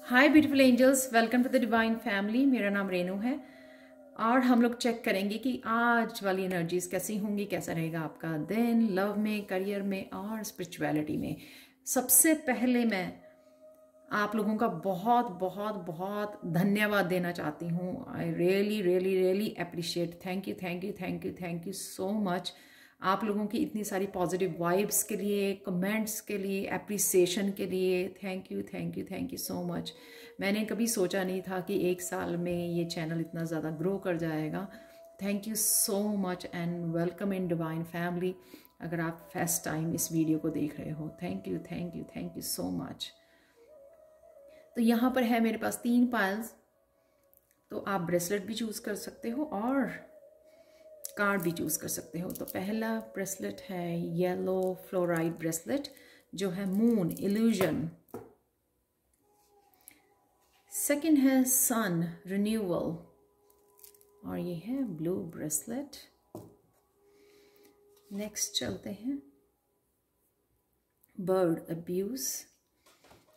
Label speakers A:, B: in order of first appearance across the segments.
A: Hi beautiful angels, welcome to the divine family. मेरा नाम रेनू है और हम लोग चेक करेंगे कि आज वाली एनर्जीज कैसी होंगी, कैसा रहेगा आपका दिन लव में, करियर में और स्पिरिचुअलिटी में। सबसे पहले मैं आप लोगों का बहुत बहुत बहुत धन्यवाद देना चाहती हूँ। I really really really appreciate. Thank you thank you thank you thank you so much आप लोगों की इतनी सारी पॉजिटिव वाइब्स के लिए, कमेंट्स के लिए, एप्रिसिएशन के लिए। Thank you thank you thank you so much. मैंने कभी सोचा नहीं था कि एक साल में ये चैनल इतना ज़्यादा ग्रो कर जाएगा। Thank you so much and welcome in divine family. अगर आप फर्स्ट टाइम इस वीडियो को देख रहे हो, thank you thank you thank you so much. तो यहाँ पर है मेरे पास 3 पायल्स, तो आप ब्रेसलेट भी चूज़ कर सकते हो और कार्ड भी चूज़ कर सकते हो। तो पहला ब्रेसलेट है येलो फ्लोराइड ब्रेसलेट जो है मून इल्यूजन। सेकंड है सन रिन्यूअल और ये है ब्लू ब्रेसलेट। नेक्स्ट चलते हैं बर्ड अब्यूज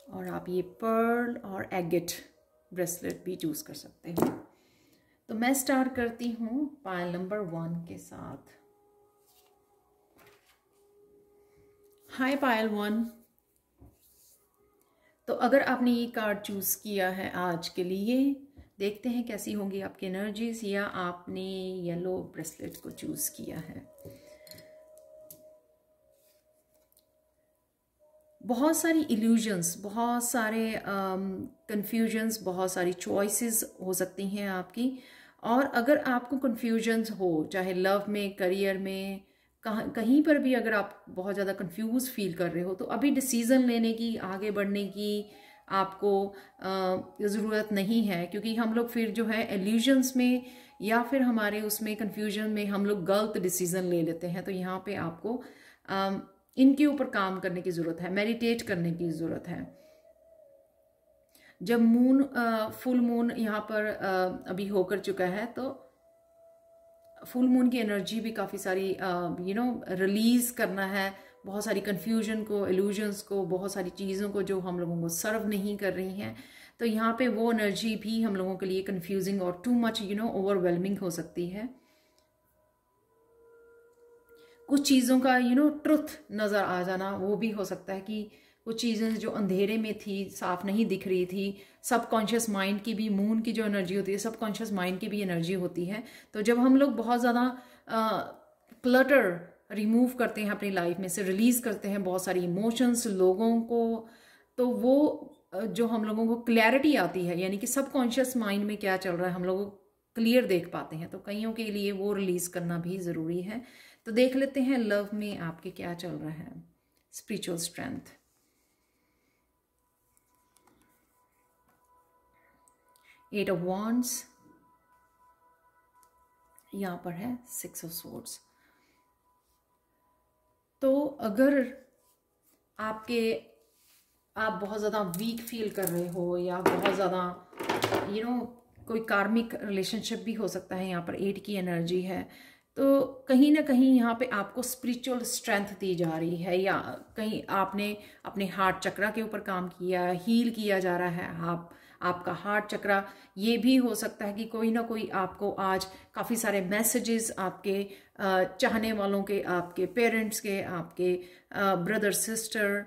A: और आप ये पर्ल और एगेट ब्रेसलेट भी चूज़ कर सकते हैं। तो मैं स्टार्ट करती हूँ पायल नंबर 1 के साथ। हाय पायल 1। तो अगर आपने ये कार्ड चूज़ किया है आज के लिए, देखते हैं कैसी होंगी आपकी एनर्जीज। या आपने येलो ब्रेसलेट को चूज़ किया है। बहुत सारी इल्यूजन्स, बहुत सारे कंफ्यूजन्स, बहुत सारी चॉइसेस हो सकती हैं आपकी। और अगर आपको कंफ्यूजन्स हो, चाहे लव में, करियर में, कहीं पर भी अगर आप बहुत ज़्यादा कंफ्यूज फील कर रहे हो, तो अभी डिसीज़न लेने की, आगे बढ़ने की आपको ज़रूरत नहीं है। क्योंकि हम लोग फिर जो है इल्यूजन्स में या फिर हमारे उसमें कंफ्यूजन में हम लोग गलत डिसीज़न ले लेते हैं। तो यहाँ पे आपको इनके ऊपर काम करने की ज़रूरत है, मेडिटेट करने की ज़रूरत है। जब मून फुल मून यहाँ पर अभी होकर चुका है, तो फुल मून की एनर्जी भी काफ़ी सारी रिलीज़ करना है, बहुत सारी कन्फ्यूजन को, इल्यूजन्स को, बहुत सारी चीज़ों को जो हम लोगों को सर्व नहीं कर रही हैं। तो यहाँ पे वो एनर्जी भी हम लोगों के लिए कन्फ्यूजिंग और टू मच ओवरवेलमिंग हो सकती है। कुछ चीज़ों का ट्रुथ नज़र आ जाना, वो भी हो सकता है कि कुछ चीज़ें जो अंधेरे में थी, साफ नहीं दिख रही थी। सबकॉन्शियस माइंड की भी, मून की जो एनर्जी होती है, सबकॉन्शियस माइंड की भी एनर्जी होती है। तो जब हम लोग बहुत ज़्यादा क्लटर रिमूव करते हैं अपनी लाइफ में से, रिलीज़ करते हैं बहुत सारी इमोशंस लोगों को, तो वो जो हम लोगों को क्लैरिटी आती है, यानी कि सबकॉन्शियस माइंड में क्या चल रहा है, हम लोग क्लियर देख पाते हैं। तो कईयों के लिए वो रिलीज़ करना भी ज़रूरी है। तो देख लेते हैं लव में आपके क्या चल रहा है। Spiritual strength, eight of wands, यहाँ पर है 6 ऑफ सोर्ड्स। तो अगर आप बहुत ज़्यादा वीक फील कर रहे हो या बहुत ज़्यादा कोई कार्मिक रिलेशनशिप भी हो सकता है, यहाँ पर 8 की एनर्जी है। तो कहीं ना कहीं यहाँ पे आपको स्पिरिचुअल स्ट्रेंथ दी जा रही है, या कहीं आपने अपने हार्ट चक्रा के ऊपर काम किया, हील किया जा रहा है आपका हार्ट चक्रा। ये भी हो सकता है कि कोई ना कोई आपको आज काफ़ी सारे मैसेजेस आपके चाहने वालों के, आपके पेरेंट्स के, आपके ब्रदर सिस्टर,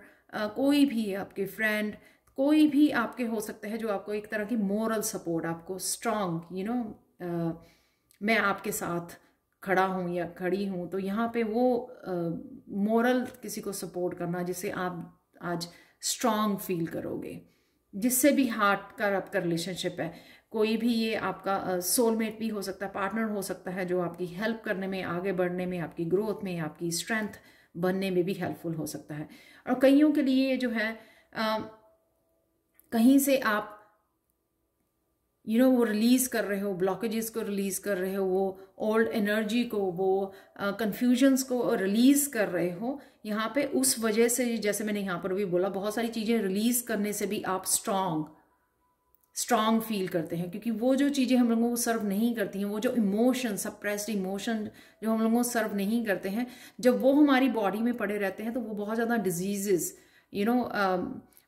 A: कोई भी आपके फ्रेंड, कोई भी आपके हो सकते हैं जो आपको एक तरह की मोरल सपोर्ट, आपको स्ट्रॉन्ग मैं आपके साथ खड़ा हूँ या खड़ी हूँ। तो यहाँ पे वो मोरल किसी को सपोर्ट करना जिससे आप आज स्ट्रॉन्ग फील करोगे, जिससे भी हार्ट का आपका रिलेशनशिप है। कोई भी ये आपका सोलमेट भी हो सकता है, पार्टनर हो सकता है जो आपकी हेल्प करने में, आगे बढ़ने में, आपकी ग्रोथ में, आपकी स्ट्रेंथ बनने में भी हेल्पफुल हो सकता है। और कईयों के लिए जो है कहीं से आप वो रिलीज़ कर रहे हो, ब्लॉकेजेस को रिलीज़ कर रहे हो, वो ओल्ड एनर्जी को, वो कन्फ्यूजन्स को रिलीज़ कर रहे हो। यहाँ पे उस वजह से, जैसे मैंने यहाँ पर भी बोला, बहुत सारी चीज़ें रिलीज़ करने से भी आप स्ट्रॉन्ग फील करते हैं। क्योंकि वो जो चीज़ें हम लोगों को सर्व नहीं करती हैं, वो जो इमोशन, सप्रेस्ड इमोशन जो हम लोगों को सर्व नहीं करते हैं, जब वो हमारी बॉडी में पड़े रहते हैं तो वो बहुत ज़्यादा डिजीज़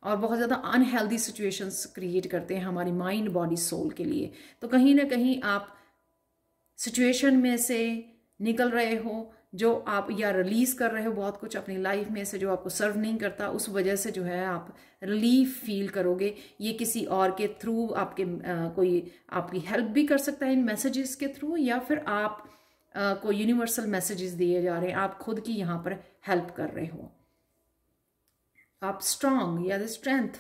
A: और बहुत ज़्यादा अनहेल्दी सिचुएशंस क्रिएट करते हैं हमारी माइंड बॉडी सोल के लिए। तो कहीं ना कहीं आप सिचुएशन में से निकल रहे हो, जो आप या रिलीज कर रहे हो बहुत कुछ अपनी लाइफ में से जो आपको सर्व नहीं करता, उस वजह से जो है आप रिलीफ फील करोगे। ये किसी और के थ्रू आपके कोई आपकी हेल्प भी कर सकता है इन मैसेजेस के थ्रू, या फिर आप को यूनिवर्सल मैसेजेस दिए जा रहे हैं, आप खुद की यहाँ पर हेल्प कर रहे हो। आप स्ट्रांग या स्ट्रेंथ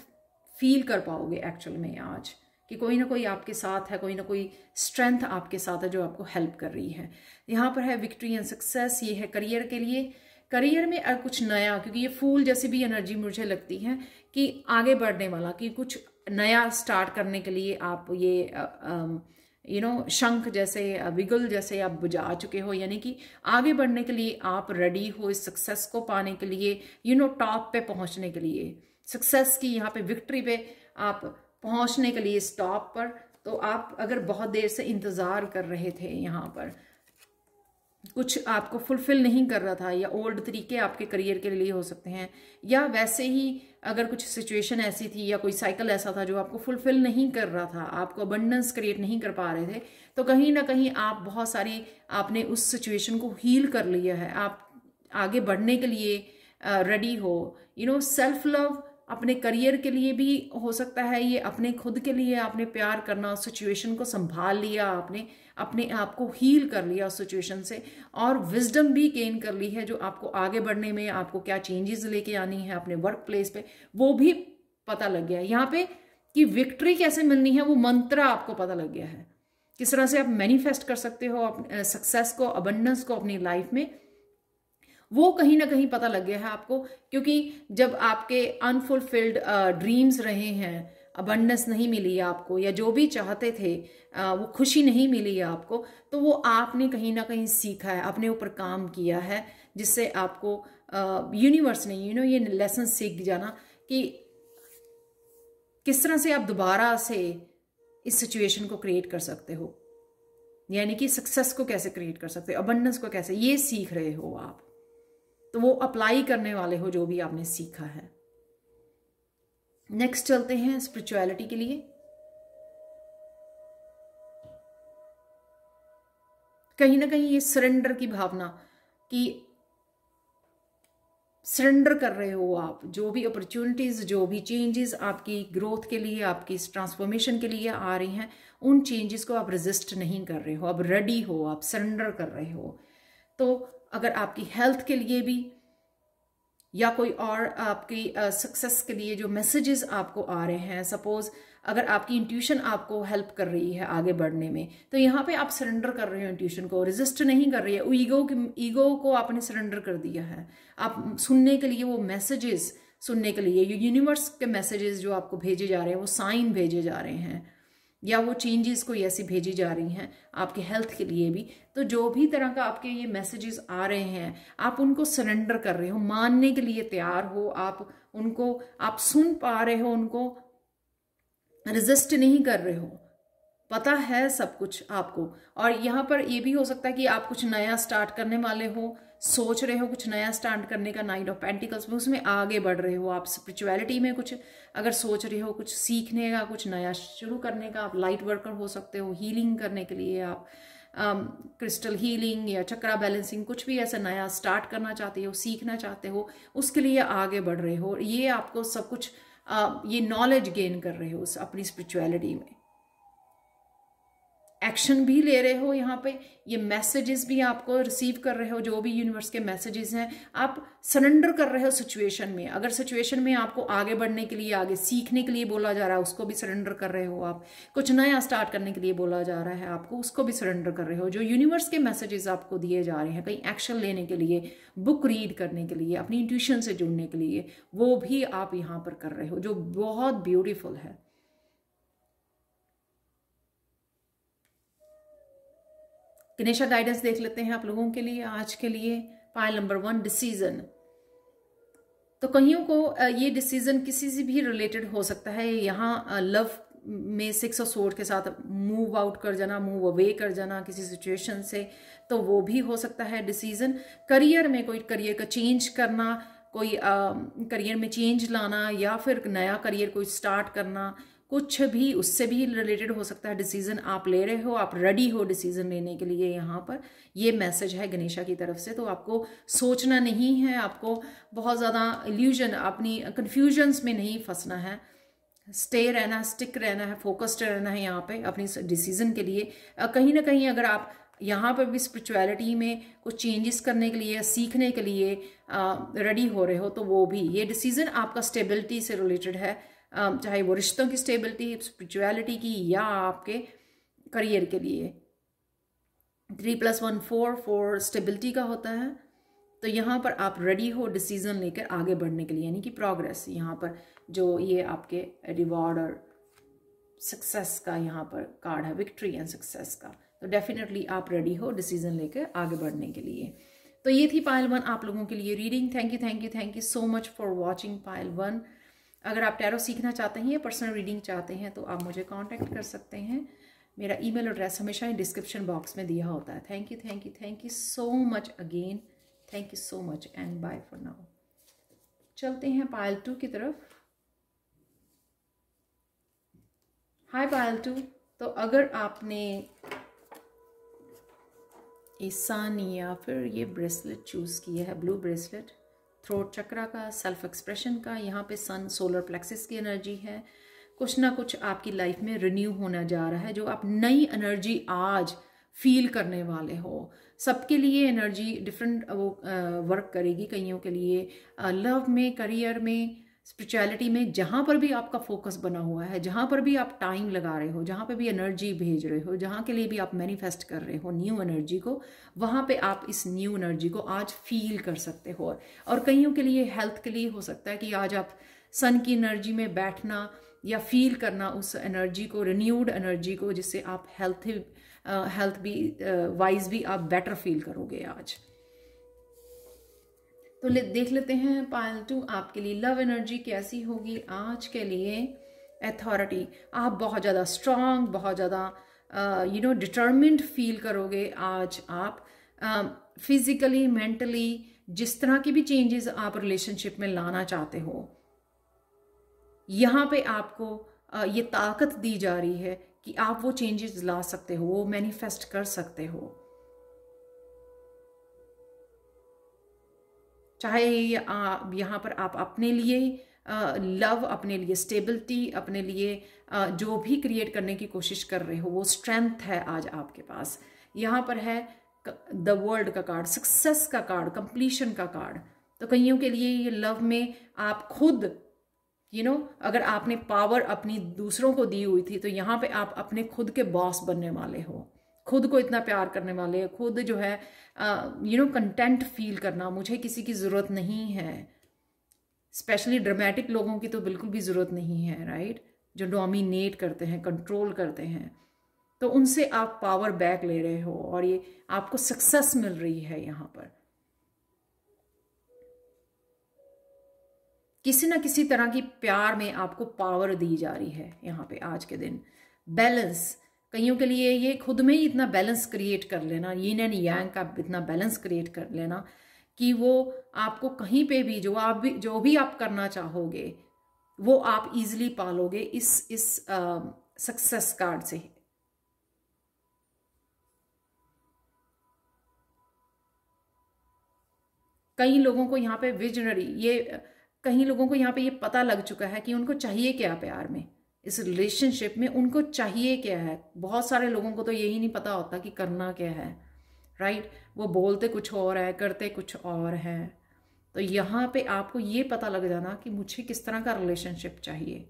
A: फील कर पाओगे एक्चुअल में आज, कि कोई ना कोई आपके साथ है, कोई ना कोई स्ट्रेंथ आपके साथ है जो आपको हेल्प कर रही है। यहाँ पर है विक्ट्री एंड सक्सेस, ये है करियर के लिए। करियर में कुछ नया, क्योंकि ये फूल जैसी भी एनर्जी मुझे लगती है कि आगे बढ़ने वाला, कि कुछ नया स्टार्ट करने के लिए आप ये शंख जैसे विगल जैसे आप बुझा चुके हो, यानी कि आगे बढ़ने के लिए आप रेडी हो इस सक्सेस को पाने के लिए, टॉप पे पहुंचने के लिए, सक्सेस की यहाँ पे विक्ट्री पे आप पहुंचने के लिए इस टॉप पर। तो आप अगर बहुत देर से इंतज़ार कर रहे थे, यहाँ पर कुछ आपको फुलफिल नहीं कर रहा था, या ओल्ड तरीके आपके करियर के लिए हो सकते हैं, या वैसे ही अगर कुछ सिचुएशन ऐसी थी या कोई साइकिल ऐसा था जो आपको फुलफिल नहीं कर रहा था, आपको अबंडेंस क्रिएट नहीं कर पा रहे थे, तो कहीं ना कहीं आप बहुत सारी आपने उस सिचुएशन को हील कर लिया है। आप आगे बढ़ने के लिए रेडी हो। सेल्फ लव अपने करियर के लिए भी हो सकता है, ये अपने खुद के लिए आपने प्यार करना, सिचुएशन को संभाल लिया, आपने अपने आप को हील कर लिया उस सिचुएशन से, और विजडम भी गेन कर ली है जो आपको आगे बढ़ने में, आपको क्या चेंजेस लेके आनी है अपने वर्क प्लेस पे, वो भी पता लग गया है यहाँ पे। कि विक्ट्री कैसे मिलनी है वो मंत्र आपको पता लग गया है, किस तरह से आप मैनिफेस्ट कर सकते हो सक्सेस को, अबंडेंस को अपनी लाइफ में, वो कहीं ना कहीं पता लग गया है आपको। क्योंकि जब आपके अनफुलफिल्ड ड्रीम्स रहे हैं, अबंडेंस नहीं मिली आपको, या जो भी चाहते थे वो खुशी नहीं मिली आपको, तो वो आपने कहीं ना कहीं सीखा है, अपने ऊपर काम किया है, जिससे आपको यूनिवर्स ने ये लेसन सीख जाना कि किस तरह से आप दोबारा से इस सिचुएशन को क्रिएट कर सकते हो, यानी कि सक्सेस को कैसे क्रिएट कर सकते हो, अबंडेंस को कैसे, ये सीख रहे हो आप। तो वो अप्लाई करने वाले हो जो भी आपने सीखा है। नेक्स्ट चलते हैं स्पिरिचुअलिटी के लिए। कहीं ना कहीं ये सरेंडर की भावना, कि सरेंडर कर रहे हो आप, जो भी अपॉर्चुनिटीज, जो भी चेंजेस आपकी ग्रोथ के लिए, आपकी ट्रांसफॉर्मेशन के लिए आ रही हैं, उन चेंजेस को आप रेजिस्ट नहीं कर रहे हो, अब रेडी हो, आप सरेंडर कर रहे हो। तो अगर आपकी हेल्थ के लिए भी, या कोई और आपकी सक्सेस के लिए जो मैसेजेस आपको आ रहे हैं, सपोज अगर आपकी इंट्यूशन आपको हेल्प कर रही है आगे बढ़ने में, तो यहाँ पे आप सरेंडर कर रहे हो, इंट्यूशन को रेजिस्ट नहीं कर रही है, ईगो को आपने सरेंडर कर दिया है। आप सुनने के लिए, वो मैसेजेस सुनने के लिए, यूनिवर्स के मैसेजेस जो आपको भेजे जा रहे हैं, वो साइन भेजे जा रहे हैं, या वो चेंजेस कोई ऐसी भेजी जा रही हैं आपके हेल्थ के लिए भी। तो जो भी तरह का आपके ये मैसेजेस आ रहे हैं, आप उनको सरेंडर कर रहे हो, मानने के लिए तैयार हो, आप उनको आप सुन पा रहे हो, उनको रेजिस्ट नहीं कर रहे हो, पता है सब कुछ आपको। और यहाँ पर ये भी हो सकता है कि आप कुछ नया स्टार्ट करने वाले हो, सोच रहे हो कुछ नया स्टार्ट करने का, नाइट ऑफ पेंटिकल्स में, उसमें आगे बढ़ रहे हो आप। स्पिरिचुअलिटी में कुछ अगर सोच रहे हो, कुछ सीखने का, कुछ नया शुरू करने का, आप लाइट वर्कर हो सकते हो। हीलिंग करने के लिए आप क्रिस्टल हीलिंग या चक्रा बैलेंसिंग, कुछ भी ऐसा नया स्टार्ट करना चाहते हो, सीखना चाहते हो, उसके लिए आगे बढ़ रहे हो। ये आपको सब कुछ ये नॉलेज गेन कर रहे हो अपनी स्पिरिचुअलिटी में, एक्शन भी ले रहे हो। यहाँ पे ये मैसेजेस भी आपको रिसीव कर रहे हो, जो भी यूनिवर्स के मैसेजेस हैं, आप सरेंडर कर रहे हो सिचुएशन में। अगर सिचुएशन में आपको आगे बढ़ने के लिए, आगे सीखने के लिए बोला जा रहा है, उसको भी सरेंडर कर रहे हो आप। कुछ नया स्टार्ट करने के लिए बोला जा रहा है आपको, उसको भी सरेंडर कर रहे हो। जो यूनिवर्स के मैसेजेस आपको दिए जा रहे हैं, कहीं एक्शन लेने के लिए, बुक रीड करने के लिए, अपनी इंट्यूशन से जुड़ने के लिए, वो भी आप यहाँ पर कर रहे हो, जो बहुत ब्यूटीफुल है। गणेशा गाइडेंस देख लेते हैं आप लोगों के लिए आज के लिए। Pile number 1, decision. तो कईयों को ये डिसीजन किसी से भी रिलेटेड हो सकता है। यहाँ लव में 6 ऑफ सोर्ड के साथ मूव आउट कर जाना, मूव अवे कर जाना किसी सिचुएशन से, तो वो भी हो सकता है डिसीजन। करियर में कोई करियर का चेंज करना, कोई करियर में चेंज लाना या फिर नया करियर कोई स्टार्ट करना, कुछ भी उससे भी रिलेटेड हो सकता है। डिसीजन आप ले रहे हो, आप रेडी हो डिसीजन लेने के लिए, यहाँ पर ये मैसेज है गणेशा की तरफ से। तो आपको सोचना नहीं है, आपको बहुत ज़्यादा इल्यूजन, अपनी कन्फ्यूजन्स में नहीं फंसना है, स्टे रहना, स्टिक रहना है, फोकस्ड रहना है यहाँ पे अपनी डिसीजन के लिए। कहीं ना कहीं अगर आप यहाँ पर भी स्पिरिचुअलिटी में कुछ चेंजेस करने के लिए, सीखने के लिए रेडी हो रहे हो, तो वो भी ये डिसीजन आपका स्टेबिलिटी से रिलेटेड है, चाहे वो रिश्तों की स्टेबिलिटी, स्पिरिचुअलिटी की, या आपके करियर के लिए। 3+1 4 स्टेबिलिटी का होता है। तो यहाँ पर आप रेडी हो डिसीजन लेकर आगे बढ़ने के लिए, यानी कि प्रोग्रेस। यहाँ पर जो ये आपके रिवॉर्ड और सक्सेस का यहाँ पर कार्ड है, विक्ट्री एंड सक्सेस का, तो डेफिनेटली आप रेडी हो डिसीजन लेकर आगे बढ़ने के लिए। तो ये थी पायल 1 आप लोगों के लिए reading. Thank you so much for watching Payal 1। अगर आप टैरो सीखना चाहते हैं या पर्सनल रीडिंग चाहते हैं तो आप मुझे कांटेक्ट कर सकते हैं। मेरा ईमेल एड्रेस हमेशा ही डिस्क्रिप्शन बॉक्स में दिया होता है। Thank you so much again. Thank you so much and bye for now. चलते हैं पायल 2 की तरफ। हाय पायल 2। तो अगर आपने सन या फिर ये ब्रेसलेट चूज़ किया है, ब्लू ब्रेसलेट, थ्रोट चक्रा का, सेल्फ एक्सप्रेशन का, यहाँ पे सन सोलर प्लेक्सिस की एनर्जी है। कुछ ना कुछ आपकी लाइफ में रिन्यू होना जा रहा है, जो आप नई एनर्जी आज फील करने वाले हो। सबके लिए एनर्जी डिफरेंट वो वर्क करेगी। कईयों के लिए लव में, करियर में, स्पिरिचुअलिटी में, जहाँ पर भी आपका फोकस बना हुआ है, जहाँ पर भी आप टाइम लगा रहे हो, जहाँ पे भी एनर्जी भेज रहे हो, जहाँ के लिए भी आप मैनिफेस्ट कर रहे हो न्यू एनर्जी को, वहाँ पे आप इस न्यू एनर्जी को आज फील कर सकते हो। और कईयों के लिए हेल्थ के लिए हो सकता है कि आज आप सन की एनर्जी में बैठना या फील करना उस एनर्जी को, रिन्यूड एनर्जी को, जिससे आप हेल्थ भी वाइज भी आप बेटर फील करोगे आज। तो देख लेते हैं पायल 2 आपके लिए लव एनर्जी कैसी होगी आज के लिए। अथॉरिटी, आप बहुत ज़्यादा स्ट्रांग, बहुत ज़्यादा डिटर्मिन्ड फील करोगे आज आप। फिजिकली, मेंटली, जिस तरह की भी चेंजेस आप रिलेशनशिप में लाना चाहते हो, यहाँ पे आपको ये ताकत दी जा रही है कि आप वो चेंजेस ला सकते हो, वो मैनिफेस्ट कर सकते हो। चाहे यहाँ पर आप अपने लिए लव, अपने लिए स्टेबिलिटी, अपने लिए जो भी क्रिएट करने की कोशिश कर रहे हो, वो स्ट्रेंथ है आज आपके पास। यहाँ पर है द वर्ल्ड का कार्ड, सक्सेस का कार्ड, कंप्लीशन का कार्ड। तो कईयों के लिए ये लव में आप खुद अगर आपने पावर अपनी दूसरों को दी हुई थी, तो यहाँ पे आप अपने खुद के बॉस बनने वाले हो, खुद को इतना प्यार करने वाले हैं, खुद जो है कंटेंट फील करना, मुझे किसी की ज़रूरत नहीं है। स्पेशली ड्रामेटिक लोगों की तो बिल्कुल भी ज़रूरत नहीं है, राइट, जो डोमिनेट करते हैं, कंट्रोल करते हैं। तो उनसे आप पावर बैक ले रहे हो और ये आपको सक्सेस मिल रही है। यहाँ पर किसी ना किसी तरह की प्यार में आपको पावर दी जा रही है यहाँ पे आज के दिन। बैलेंस, कईयों के लिए ये खुद में ही इतना बैलेंस क्रिएट कर लेना, यीन एंड यांग का इतना बैलेंस क्रिएट कर लेना कि वो आपको कहीं पे भी जो भी आप करना चाहोगे वो आप इजीली पालोगे इस सक्सेस कार्ड से। कई लोगों को यहाँ पे विजनरी, ये कई लोगों को यहाँ पे ये पता लग चुका है कि उनको चाहिए क्या प्यार में, इस रिलेशनशिप में उनको चाहिए क्या है। बहुत सारे लोगों को तो यही नहीं पता होता कि करना क्या है, राइट। वो बोलते कुछ और है, करते कुछ और है। तो यहाँ पे आपको ये पता लग जाना कि मुझे किस तरह का रिलेशनशिप चाहिए,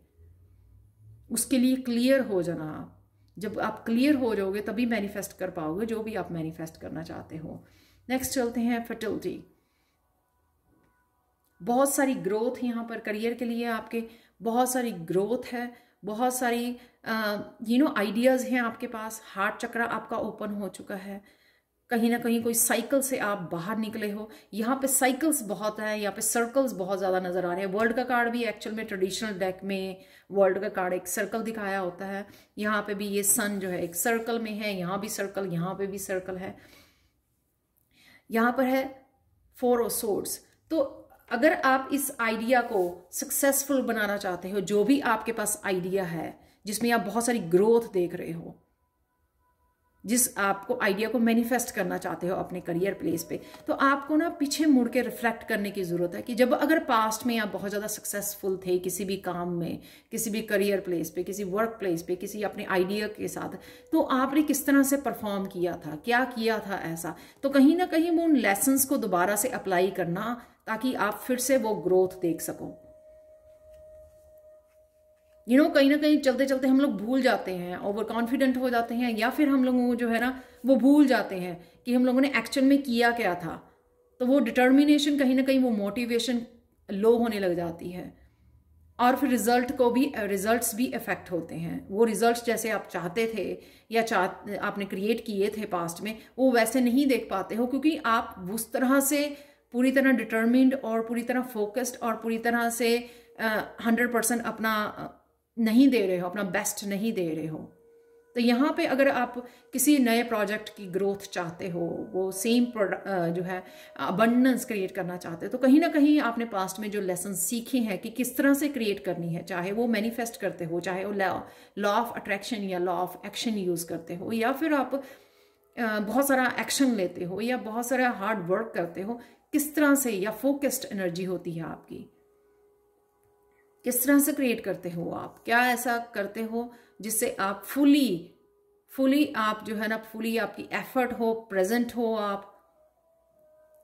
A: उसके लिए क्लियर हो जाना आप। जब आप क्लियर हो जाओगे तभी मैनिफेस्ट कर पाओगे जो भी आप मैनिफेस्ट करना चाहते हो। नेक्स्ट चलते हैं फर्टिलिटी। बहुत सारी ग्रोथ यहाँ पर करियर के लिए आपके, बहुत सारी ग्रोथ है, बहुत सारी आइडियाज़ हैं आपके पास। हार्ट चक्रा आपका ओपन हो चुका है। कहीं ना कहीं कोई साइकिल से आप बाहर निकले हो। यहाँ पे साइकिल्स बहुत है, यहाँ पे सर्कल्स बहुत ज़्यादा नज़र आ रहे हैं। वर्ल्ड का कार्ड भी एक्चुअल में ट्रेडिशनल डेक में वर्ल्ड का कार्ड एक सर्कल दिखाया होता है। यहाँ पे भी ये सन जो है एक सर्कल में है, यहाँ भी सर्कल, यहाँ पे भी सर्कल है। यहाँ पर है 4 ऑफ सोर्ड्स। तो अगर आप इस आइडिया को सक्सेसफुल बनाना चाहते हो, जो भी आपके पास आइडिया है जिसमें आप बहुत सारी ग्रोथ देख रहे हो, जिस आपको आइडिया को मैनिफेस्ट करना चाहते हो अपने करियर प्लेस पे, तो आपको ना पीछे मुड़ के रिफ्लेक्ट करने की ज़रूरत है कि जब अगर पास्ट में आप बहुत ज़्यादा सक्सेसफुल थे किसी भी काम में, किसी भी करियर प्लेस पे, किसी वर्क प्लेस पे, किसी अपने आइडिया के साथ, तो आपने किस तरह से परफॉर्म किया था, क्या किया था ऐसा। तो कहीं ना कहीं वो उन लेसन्स को दोबारा से अप्लाई करना, ताकि आप फिर से वो ग्रोथ देख सको। कहीं ना कहीं चलते चलते हम लोग भूल जाते हैं, ओवर कॉन्फिडेंट हो जाते हैं, या फिर हम लोगों को जो है ना वो भूल जाते हैं कि हम लोगों ने एक्शन में किया क्या था। तो वो डिटर्मिनेशन, कहीं ना कहीं वो मोटिवेशन लो होने लग जाती है, और फिर रिजल्ट्स भी इफेक्ट होते हैं। वो रिजल्ट्स जैसे आप चाहते थे या आपने क्रिएट किए थे पास्ट में, वो वैसे नहीं देख पाते हो, क्योंकि आप उस तरह से पूरी तरह डिटर्मिन्ड और पूरी तरह फोकस्ड और पूरी तरह से 100% अपना नहीं दे रहे हो, अपना बेस्ट नहीं दे रहे हो। तो यहाँ पे अगर आप किसी नए प्रोजेक्ट की ग्रोथ चाहते हो, वो सेम जो है अबंडेंस क्रिएट करना चाहते हो, तो कहीं ना कहीं आपने पास्ट में जो लेसन सीखे हैं कि किस तरह से क्रिएट करनी है, चाहे वो मैनिफेस्ट करते हो, चाहे वो लॉ ऑफ अट्रैक्शन या लॉ ऑफ एक्शन यूज़ करते हो, या फिर आप बहुत सारा एक्शन लेते हो, या बहुत सारा हार्ड वर्क करते हो, किस तरह से, या फोकस्ड एनर्जी होती है आपकी, किस तरह से क्रिएट करते हो आप, क्या ऐसा करते हो जिससे आप फुली आप जो है ना, फुली आपकी एफर्ट हो, प्रेजेंट हो आप,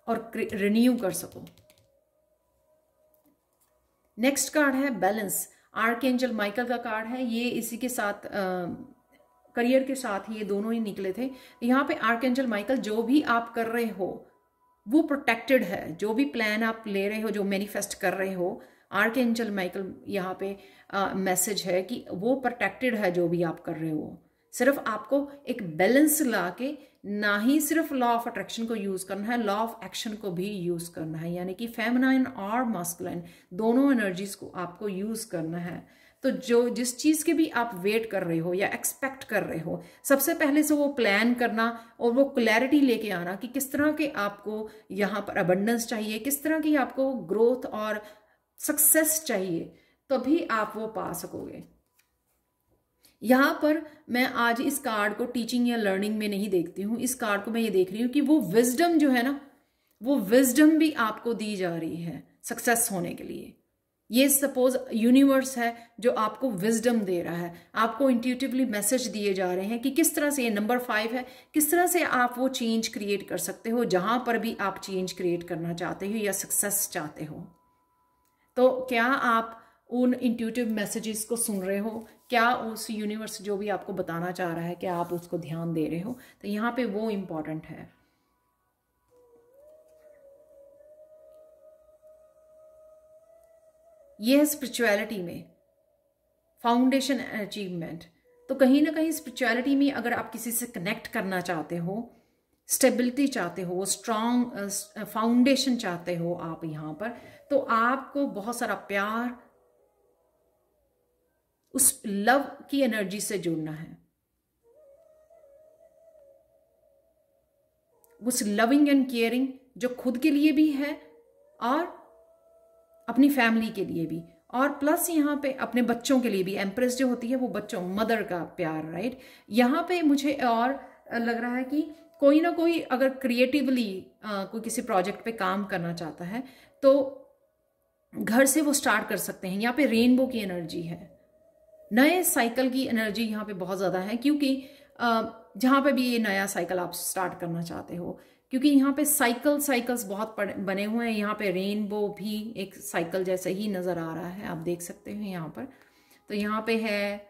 A: और रिन्यू कर सको। नेक्स्ट कार्ड है बैलेंस। आर्कएंजल माइकल का कार्ड है ये, इसी के साथ करियर के साथ ये दोनों ही निकले थे। यहाँ पे आर्कएंजल माइकल, जो भी आप कर रहे हो वो प्रोटेक्टेड है, जो भी प्लान आप ले रहे हो, जो मैनिफेस्ट कर रहे हो, आर्कएंजल माइकल यहाँ पे मैसेज है कि वो प्रोटेक्टेड है जो भी आप कर रहे हो। सिर्फ आपको एक बैलेंस ला के, ना ही सिर्फ लॉ ऑफ अट्रैक्शन को यूज करना है, लॉ ऑफ एक्शन को भी यूज करना है, यानी कि फेमिनाइन और मास्कुलाइन दोनों एनर्जीज को आपको यूज करना है। तो जिस चीज के भी आप वेट कर रहे हो या एक्सपेक्ट कर रहे हो, सबसे पहले से वो प्लान करना और वो क्लैरिटी लेके आना कि किस तरह के आपको यहाँ पर अबंडेंस चाहिए, किस तरह की आपको ग्रोथ और सक्सेस चाहिए, तभी आप वो पा सकोगे। यहां पर मैं आज इस कार्ड को टीचिंग या लर्निंग में नहीं देखती हूँ, इस कार्ड को मैं ये देख रही हूँ कि वो विजडम जो है ना, वो विजडम भी आपको दी जा रही है सक्सेस होने के लिए। ये सपोज यूनिवर्स है जो आपको विजडम दे रहा है, आपको इंट्यूटिवली मैसेज दिए जा रहे हैं कि किस तरह से, ये नंबर 5 है, किस तरह से आप वो चेंज क्रिएट कर सकते हो जहां पर भी आप चेंज क्रिएट करना चाहते हो या सक्सेस चाहते हो। तो क्या आप उन इंट्यूटिव मैसेजेस को सुन रहे हो? क्या उस यूनिवर्स जो भी आपको बताना चाह रहा है, क्या आप उसको ध्यान दे रहे हो? तो यहाँ पे वो इम्पॉर्टेंट है। ये है स्पिरिचुअलिटी में फाउंडेशन अचीवमेंट। तो कहीं ना कहीं स्पिरिचुअलिटी में अगर आप किसी से कनेक्ट करना चाहते हो, स्टेबिलिटी चाहते हो, स्ट्रॉन्ग फाउंडेशन चाहते हो आप यहाँ पर, तो आपको बहुत सारा प्यार, उस लव की एनर्जी से जुड़ना है, उस लविंग एंड केयरिंग जो खुद के लिए भी है और अपनी फैमिली के लिए भी, और प्लस यहाँ पे अपने बच्चों के लिए भी। एम्प्रेस जो होती है वो बच्चों, मदर का प्यार, राइट। यहाँ पे मुझे और लग रहा है कि कोई ना कोई अगर क्रिएटिवली कोई किसी प्रोजेक्ट पे काम करना चाहता है तो घर से वो स्टार्ट कर सकते हैं। यहाँ पे रेनबो की एनर्जी है, नए साइकिल की एनर्जी यहाँ पे बहुत ज़्यादा है, क्योंकि जहाँ पे भी ये नया साइकिल आप स्टार्ट करना चाहते हो, क्योंकि यहाँ पे साइकिल्स बहुत बने हुए हैं। यहाँ पे रेनबो भी एक साइकिल जैसे ही नज़र आ रहा है, आप देख सकते हैं यहाँ पर। तो यहाँ पे है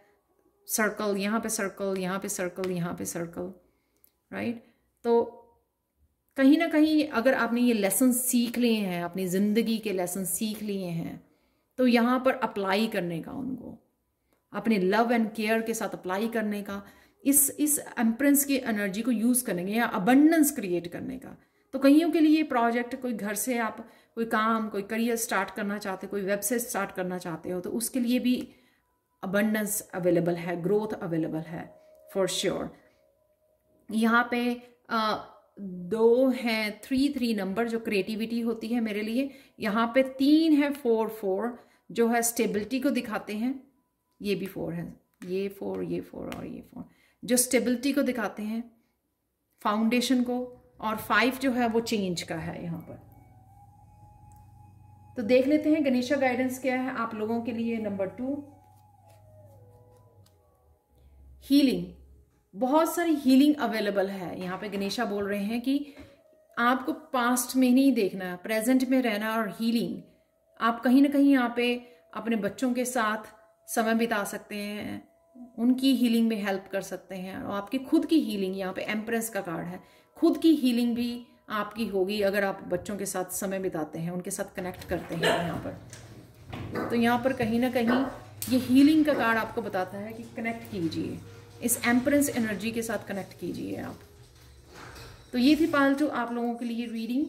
A: सर्कल, यहाँ पे सर्कल, यहाँ पे सर्कल, यहाँ पे सर्कल, राइट। तो कहीं ना कहीं अगर आपने ये लेसन सीख लिए हैं, अपनी ज़िंदगी के लेसन सीख लिए हैं, तो यहाँ पर अप्लाई करने का, उनको अपने लव एंड केयर के साथ अप्लाई करने का, इस एम्प्रेंस की एनर्जी को यूज़ करने का या अबंडेंस क्रिएट करने का। तो कईयों के लिए प्रोजेक्ट, कोई घर से आप कोई काम, कोई करियर स्टार्ट करना चाहते, कोई वेबसाइट स्टार्ट करना चाहते हो, तो उसके लिए भी अबंडेंस अवेलेबल है, ग्रोथ अवेलेबल है फॉर श्योर। यहाँ पे 2 हैं 3 नंबर जो क्रिएटिविटी होती है मेरे लिए। यहाँ पे 3 है 4 जो है स्टेबिलिटी को दिखाते हैं। ये भी 4 है, ये 4, ये 4 और ये 4 जो स्टेबिलिटी को दिखाते हैं, फाउंडेशन को। और 5 जो है वो चेंज का है यहाँ पर। तो देख लेते हैं गणेशा गाइडेंस क्या है आप लोगों के लिए। Number 2, healing. बहुत सारी हीलिंग अवेलेबल है यहाँ पे। गणेशा बोल रहे हैं कि आपको पास्ट में नहीं देखना है, प्रेजेंट में रहना। और हीलिंग आप कहीं ना कहीं यहाँ पे अपने बच्चों के साथ समय बिता सकते हैं, उनकी हीलिंग में हेल्प कर सकते हैं। और आपकी खुद की हीलिंग, यहाँ पे एम्प्रेस का कार्ड है, खुद की हीलिंग भी आपकी होगी अगर आप बच्चों के साथ समय बिताते हैं, उनके साथ कनेक्ट करते हैं यहाँ पर। तो यहाँ पर कहीं ना कहीं ये हीलिंग का कार्ड आपको बताता है कि कनेक्ट कीजिए, इस एम्प्रेस एनर्जी के साथ कनेक्ट कीजिए आप। तो ये थी पालतू आप लोगों के लिए रीडिंग।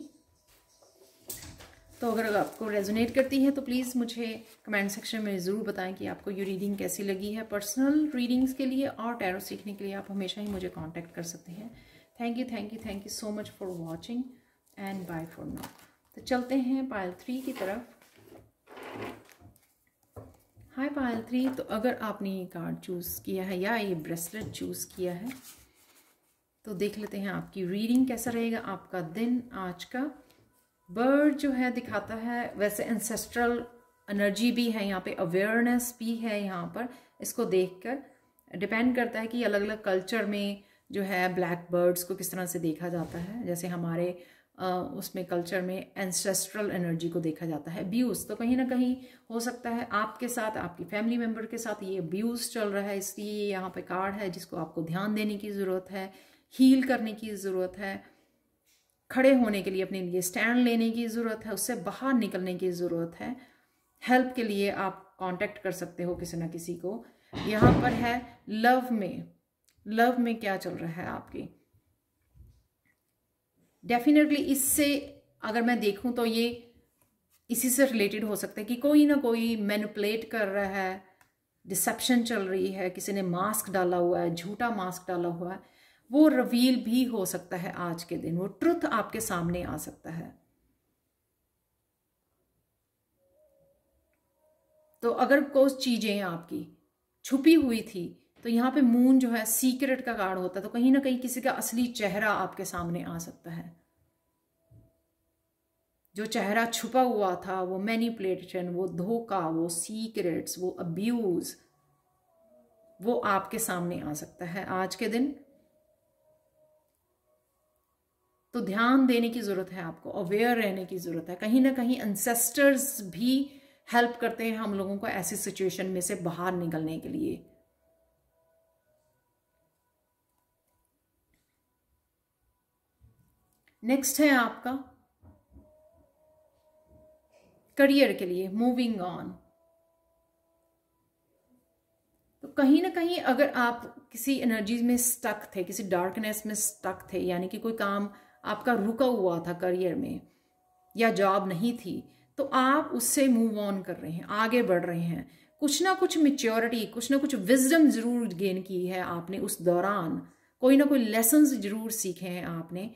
A: तो अगर आपको रेजोनेट करती है तो प्लीज़ मुझे कमेंट सेक्शन में ज़रूर बताएं कि आपको ये रीडिंग कैसी लगी है। पर्सनल रीडिंग्स के लिए और टैरो सीखने के लिए आप हमेशा ही मुझे कांटेक्ट कर सकते हैं। Thank you so much for watching and bye for now. तो चलते हैं पायल 3 की तरफ। हाय पायल 3, तो अगर आपने ये कार्ड चूज़ किया है या ये ब्रेसलेट चूज़ किया है तो देख लेते हैं आपकी रीडिंग कैसा रहेगा आपका दिन आज का। बर्ड जो है दिखाता है, वैसे एंसेस्ट्रल एनर्जी भी है यहाँ पे, अवेयरनेस भी है यहाँ पर। इसको देखकर डिपेंड करता है कि अलग अलग कल्चर में जो है ब्लैक बर्ड्स को किस तरह से देखा जाता है। जैसे हमारे उसमें कल्चर में एंसेस्ट्रल एनर्जी को देखा जाता है। अब्यूज़ तो कहीं ना कहीं हो सकता है आपके साथ, आपकी फैमिली मेम्बर के साथ ये अब्यूज़ चल रहा है, इसलिए यहाँ पे कार्ड है जिसको आपको ध्यान देने की ज़रूरत है, हील करने की ज़रूरत है, खड़े होने के लिए अपने लिए स्टैंड लेने की ज़रूरत है, उससे बाहर निकलने की ज़रूरत है। हेल्प के लिए आप कांटेक्ट कर सकते हो किसी ना किसी को। यहाँ पर है लव में क्या चल रहा है आपकी। डेफिनेटली इससे अगर मैं देखूं तो ये इसी से रिलेटेड हो सकता है कि कोई ना कोई मैनिपुलेट कर रहा है, डिसेप्शन चल रही है, किसी ने मास्क डाला हुआ है, झूठा मास्क डाला हुआ है, वो रिवील भी हो सकता है आज के दिन, वो ट्रुथ आपके सामने आ सकता है। तो अगर कुछ चीजें आपकी छुपी हुई थी तो यहाँ पे मून जो है सीक्रेट का कार्ड होता है, तो कहीं ना कहीं किसी का असली चेहरा आपके सामने आ सकता है। जो चेहरा छुपा हुआ था, वो मैनिपुलेशन, वो धोखा, वो सीक्रेट्स, वो अब्यूज, वो आपके सामने आ सकता है आज के दिन। तो ध्यान देने की जरूरत है आपको, अवेयर रहने की जरूरत है। कहीं ना कहीं एंसेस्टर्स भी हेल्प करते हैं हम लोगों को ऐसी सिचुएशन में से बाहर निकलने के लिए। नेक्स्ट है आपका करियर के लिए मूविंग ऑन। तो कहीं ना कहीं अगर आप किसी एनर्जी में स्टक थे, किसी डार्कनेस में स्टक थे, यानी कि कोई काम आपका रुका हुआ था करियर में या जॉब नहीं थी, तो आप उससे मूव ऑन कर रहे हैं, आगे बढ़ रहे हैं। कुछ ना कुछ मैच्योरिटी, कुछ ना कुछ विजडम जरूर गेन की है आपने उस दौरान, कोई ना कोई लेसन्स जरूर सीखे हैं आपने।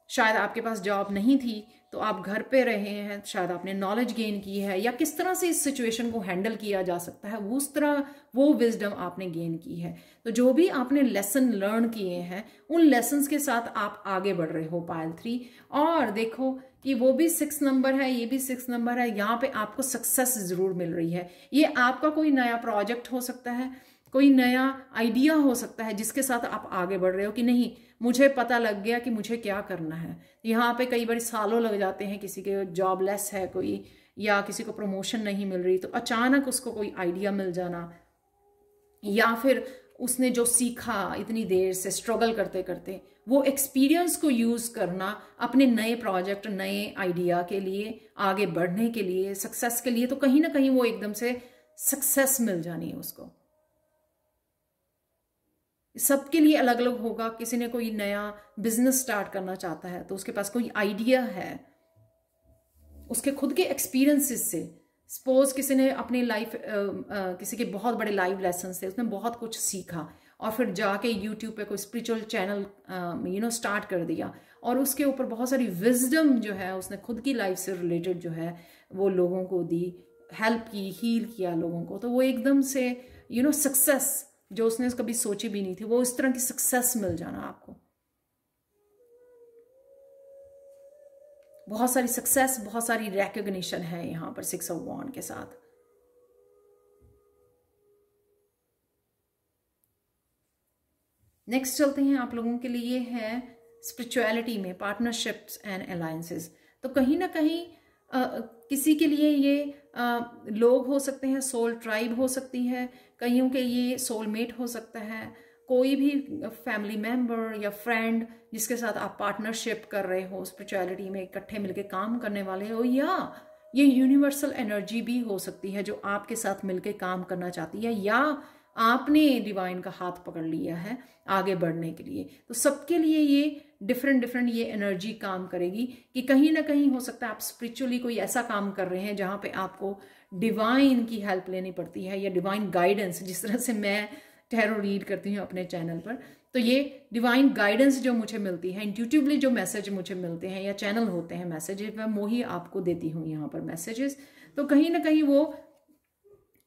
A: शायद आपके पास जॉब नहीं थी तो आप घर पे रहे हैं, शायद आपने नॉलेज गेन की है, या किस तरह से इस सिचुएशन को हैंडल किया जा सकता है उस तरह वो विजडम आपने गेन की है। तो जो भी आपने लेसन लर्न किए हैं उन लेसन्स के साथ आप आगे बढ़ रहे हो पायल 3। और देखो कि वो भी 6 नंबर है, ये भी 6 नंबर है, यहाँ पे आपको सक्सेस जरूर मिल रही है। ये आपका कोई नया प्रोजेक्ट हो सकता है, कोई नया आइडिया हो सकता है जिसके साथ आप आगे बढ़ रहे हो कि नहीं मुझे पता लग गया कि मुझे क्या करना है। यहाँ पे कई बार सालों लग जाते हैं, किसी के जॉबलेस है कोई, या किसी को प्रमोशन नहीं मिल रही, तो अचानक उसको कोई आइडिया मिल जाना, या फिर उसने जो सीखा इतनी देर से स्ट्रगल करते करते वो एक्सपीरियंस को यूज करना अपने नए प्रोजेक्ट, नए आइडिया के लिए, आगे बढ़ने के लिए, सक्सेस के लिए, तो कहीं ना कहीं वो एकदम से सक्सेस मिल जानी है उसको। सबके लिए अलग अलग होगा। किसी ने कोई नया बिजनेस स्टार्ट करना चाहता है तो उसके पास कोई आइडिया है, उसके खुद के एक्सपीरियंसेस से। सपोज किसी ने अपनी लाइफ, किसी के बहुत बड़े लाइफ लेसन से उसने बहुत कुछ सीखा और फिर जाके यूट्यूब पे कोई स्पिरिचुअल चैनल स्टार्ट कर दिया और उसके ऊपर बहुत सारी विजडम जो है उसने खुद की लाइफ से रिलेटेड जो है वो लोगों को दी, हेल्प की, हील किया लोगों को, तो वो एकदम से सक्सेस जो उसने कभी सोची भी नहीं थी, वो इस तरह की सक्सेस मिल जाना आपको, बहुत सारी सक्सेस, बहुत सारी रिकॉग्निशन है यहाँ पर 6 ऑफ वॉन्ड के साथ। नेक्स्ट चलते हैं, आप लोगों के लिए है स्पिरिचुअलिटी में पार्टनरशिप्स एंड अलायंसेस। तो कहीं ना कहीं किसी के लिए ये लोग हो सकते हैं, सोल ट्राइब हो सकती है, कईयों के ये सोलमेट हो सकता है, कोई भी फैमिली मेंबर या फ्रेंड जिसके साथ आप पार्टनरशिप कर रहे हो, स्पिरिचुअलिटी में इकट्ठे मिलके काम करने वाले हो, या ये यूनिवर्सल एनर्जी भी हो सकती है जो आपके साथ मिलके काम करना चाहती है, या आपने डिवाइन का हाथ पकड़ लिया है आगे बढ़ने के लिए। तो सबके लिए ये डिफरेंट ये एनर्जी काम करेगी कि कहीं ना कहीं हो सकता है आप स्पिरिचुअली कोई ऐसा काम कर रहे हैं जहाँ पे आपको डिवाइन की हेल्प लेनी पड़ती है या डिवाइन गाइडेंस, जिस तरह से मैं टैरो रीड करती हूँ अपने चैनल पर, तो ये डिवाइन गाइडेंस जो मुझे मिलती है, इंट्यूटिवली जो मैसेज मुझे मिलते हैं या चैनल होते हैं मैसेजेस, मैं वो ही आपको देती हूँ यहाँ पर मैसेजेस। तो कहीं ना कहीं वो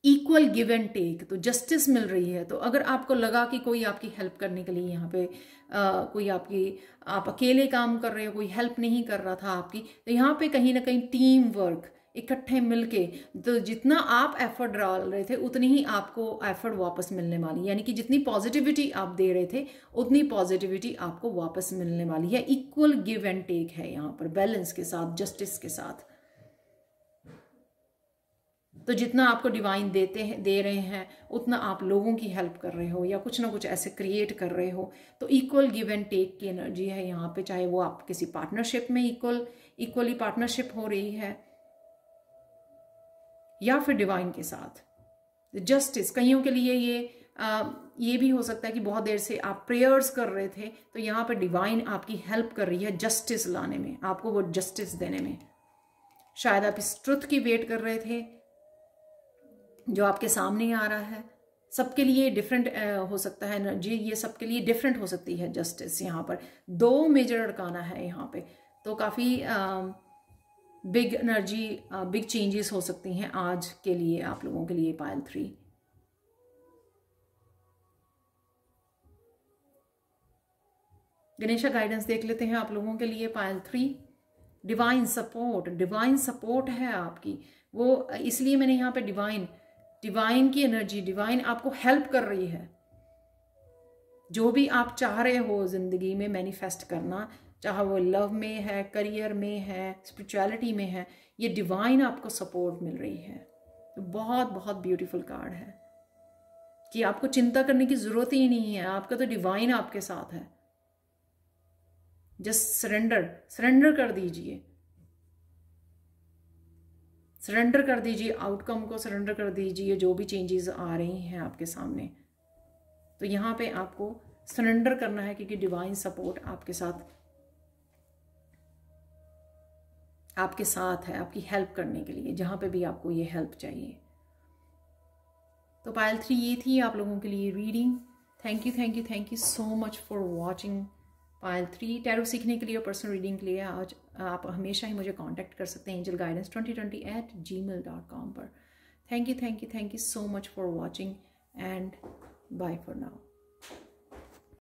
A: इक्वल गिव एंड टेक, तो जस्टिस मिल रही है। तो अगर आपको लगा कि कोई आपकी हेल्प करने के लिए यहाँ पे कोई आप अकेले काम कर रहे हो, कोई हेल्प नहीं कर रहा था आपकी, तो यहाँ पे कहीं ना कहीं टीम वर्क, इकट्ठे मिलके, तो जितना आप एफर्ट डाल रहे थे उतनी ही आपको एफर्ट वापस मिलने वाली, यानी कि जितनी पॉजिटिविटी आप दे रहे थे उतनी पॉजिटिविटी आपको वापस मिलने वाली है। इक्वल गिव एंड टेक है यहाँ पर, बैलेंस के साथ, जस्टिस के साथ। तो जितना आपको डिवाइन दे रहे हैं उतना आप लोगों की हेल्प कर रहे हो या कुछ ना कुछ ऐसे क्रिएट कर रहे हो। तो इक्वल गिव एंड टेक की एनर्जी है यहाँ पे, चाहे वो आप किसी पार्टनरशिप में इक्वली पार्टनरशिप हो रही है या फिर डिवाइन के साथ। जस्टिस, कईयों के लिए ये भी हो सकता है कि बहुत देर से आप प्रेयर्स कर रहे थे, तो यहाँ पे डिवाइन आपकी हेल्प कर रही है जस्टिस लाने में, आपको वो जस्टिस देने में। शायद आप इस ट्रुथ की वेट कर रहे थे जो आपके सामने आ रहा है। सबके लिए डिफरेंट हो सकता है एनर्जी, ये सबके लिए डिफरेंट हो सकती है जस्टिस। यहाँ पर 2 मेजर अड़काना है यहाँ पे, तो काफ़ी बिग एनर्जी, बिग चेंजेस हो सकती हैं आज के लिए आप लोगों के लिए। पायल 3, गणेशा गाइडेंस देख लेते हैं आप लोगों के लिए। पायल 3, डिवाइन सपोर्ट है आपकी, वो इसलिए मैंने यहाँ पे डिवाइन की एनर्जी, डिवाइन आपको हेल्प कर रही है। जो भी आप चाह रहे हो जिंदगी में मैनिफेस्ट करना, चाहे वो लव में है, करियर में है, स्पिरिचुअलिटी में है, ये डिवाइन आपको सपोर्ट मिल रही है। तो बहुत ब्यूटीफुल कार्ड है कि आपको चिंता करने की जरूरत ही नहीं है, आपका तो डिवाइन आपके साथ है। जस्ट सरेंडर कर दीजिए, सरेंडर कर दीजिए आउटकम को, सरेंडर कर दीजिए जो भी चेंजेस आ रही हैं आपके सामने। तो यहाँ पे आपको सरेंडर करना है क्योंकि डिवाइन सपोर्ट आपके साथ है, आपकी हेल्प करने के लिए, जहाँ पे भी आपको ये हेल्प चाहिए। तो पायल 3 ये थी आप लोगों के लिए reading. Thank you so much for watching Payal 3। Tarot सीखने के लिए और पर्सनल रीडिंग के लिए आज आप हमेशा ही मुझे कांटेक्ट कर सकते हैं angelguidance2020@gmail.com पर। Thank you so much for watching and bye for now.